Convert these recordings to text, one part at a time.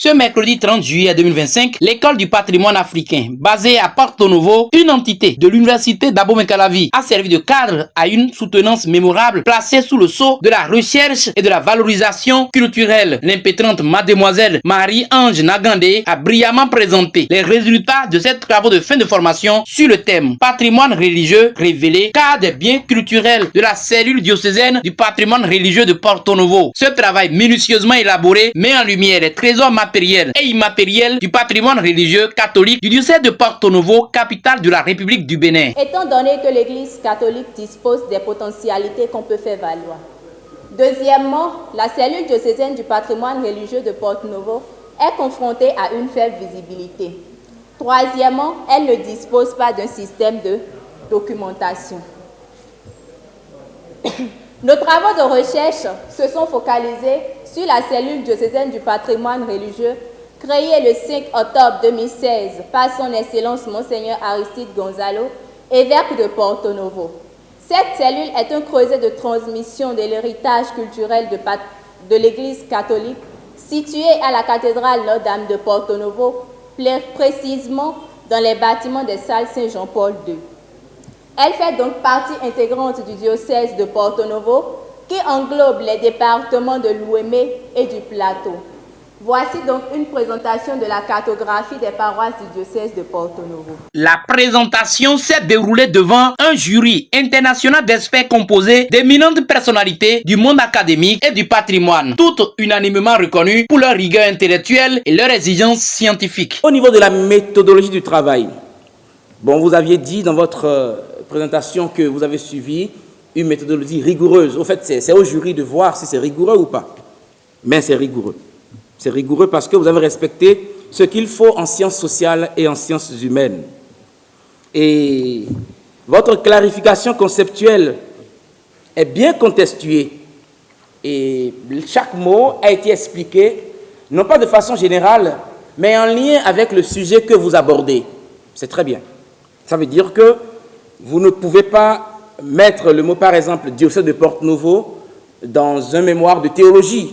Ce mercredi 30 juillet 2025, l'école du patrimoine africain, basée à Porto Novo, une entité de l'université d'Abomey-Calavi, a servi de cadre à une soutenance mémorable placée sous le sceau de la recherche et de la valorisation culturelle. L'impétrante mademoiselle Marie-Ange Nagandé a brillamment présenté les résultats de ces travaux de fin de formation sur le thème patrimoine religieux révélé, cas des biens culturels de la cellule diocésaine du patrimoine religieux de Porto Novo. Ce travail minutieusement élaboré met en lumière les trésors matériels et immatériels du patrimoine religieux catholique du diocèse de Porto Novo, capitale de la République du Bénin. Étant donné que l'Église catholique dispose des potentialités qu'on peut faire valoir. Deuxièmement, la cellule diocésaine du patrimoine religieux de Porto Novo est confrontée à une faible visibilité. Troisièmement, elle ne dispose pas d'un système de documentation. Nos travaux de recherche se sont focalisés sur la cellule diocésaine du patrimoine religieux créée le 5 octobre 2016 par son Excellence Monseigneur Aristide Gonzalo, évêque de Porto Novo. Cette cellule est un creuset de transmission de l'héritage culturel de l'Église catholique située à la cathédrale Notre-Dame de Porto Novo, précisément dans les bâtiments des salles Saint-Jean-Paul II. Elle fait donc partie intégrante du diocèse de Porto Novo qui englobe les départements de l'Ouémé et du Plateau. Voici donc une présentation de la cartographie des paroisses du diocèse de Porto Novo. La présentation s'est déroulée devant un jury international d'experts composé d'éminentes personnalités du monde académique et du patrimoine, toutes unanimement reconnues pour leur rigueur intellectuelle et leur exigence scientifique. Au niveau de la méthodologie du travail, bon, vous aviez dit dans votre présentation que vous avez suivi une méthodologie rigoureuse. Au fait, c'est au jury de voir si c'est rigoureux ou pas. Mais c'est rigoureux. C'est rigoureux parce que vous avez respecté ce qu'il faut en sciences sociales et en sciences humaines. Et votre clarification conceptuelle est bien contextuée. Et chaque mot a été expliqué, non pas de façon générale, mais en lien avec le sujet que vous abordez. C'est très bien. Ça veut dire que vous ne pouvez pas mettre le mot, par exemple, diocèse de Porto Novo dans un mémoire de théologie.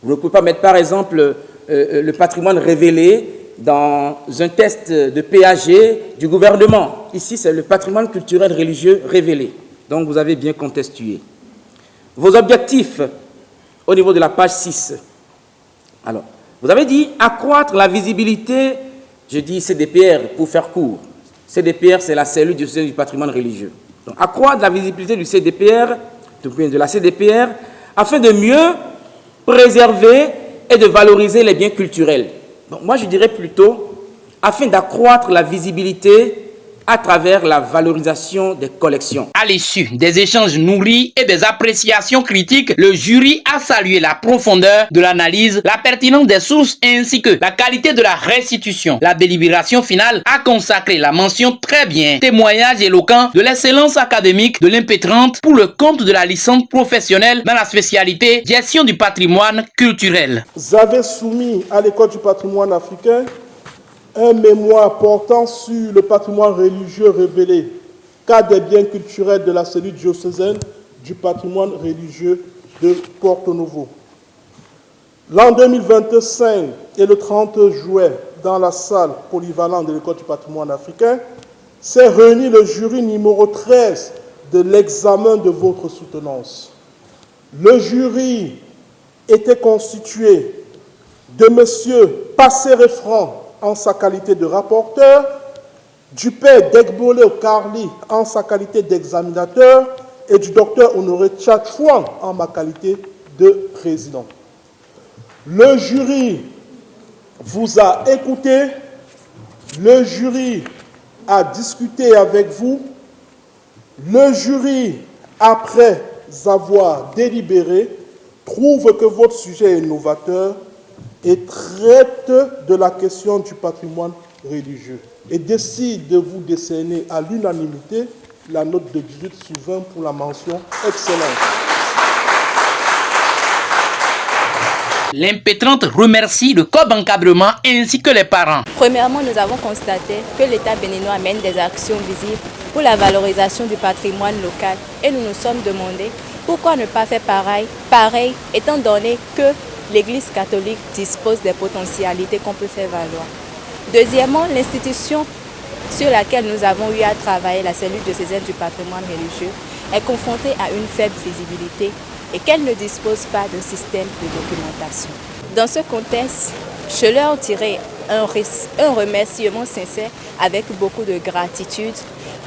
Vous ne pouvez pas mettre, par exemple, le patrimoine révélé dans un test de PAG du gouvernement. Ici, c'est le patrimoine culturel religieux révélé. Donc, vous avez bien contextué. Vos objectifs au niveau de la page 6. Alors, vous avez dit accroître la visibilité, je dis CDPR pour faire court. CDPR, c'est la cellule du patrimoine religieux. Donc, accroître la visibilité du CDPR, de la CDPR, afin de mieux préserver et de valoriser les biens culturels. Donc, moi, je dirais plutôt, afin d'accroître la visibilité à travers la valorisation des collections. À l'issue des échanges nourris et des appréciations critiques, le jury a salué la profondeur de l'analyse, la pertinence des sources ainsi que la qualité de la restitution. La délibération finale a consacré la mention très bien, témoignage éloquent de l'excellence académique de l'impétrante pour le compte de la licence professionnelle dans la spécialité gestion du patrimoine culturel. Vous avez soumis à l'école du patrimoine africain un mémoire portant sur le patrimoine religieux révélé, cas des biens culturels de la cellule diocésaine du patrimoine religieux de Porto Novo. L'an 2025 et le 30 juillet, dans la salle polyvalente de l'école du patrimoine africain, s'est réuni le jury numéro 13 de l'examen de votre soutenance. Le jury était constitué de M. Passé-Refran en sa qualité de rapporteur, du père Degbole Carli en sa qualité d'examinateur et du docteur Honoré Tchatchouan en ma qualité de président. Le jury vous a écouté, le jury a discuté avec vous, le jury, après avoir délibéré, trouve que votre sujet est novateur et traite de la question du patrimoine religieux et décide de vous décerner à l'unanimité la note de 18 sur 20 pour la mention excellente. L'impétrante remercie le corps d'encadrement ainsi que les parents. Premièrement, nous avons constaté que l'État béninois mène des actions visibles pour la valorisation du patrimoine local et nous nous sommes demandé pourquoi ne pas faire pareil étant donné que l'Église catholique dispose des potentialités qu'on peut faire valoir. Deuxièmement, l'institution sur laquelle nous avons eu à travailler, la cellule diocésaine du patrimoine religieux, est confrontée à une faible visibilité et qu'elle ne dispose pas d'un système de documentation. Dans ce contexte, je leur dirai un remerciement sincère avec beaucoup de gratitude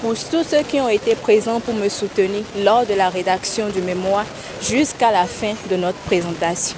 pour tous ceux qui ont été présents pour me soutenir lors de la rédaction du mémoire jusqu'à la fin de notre présentation.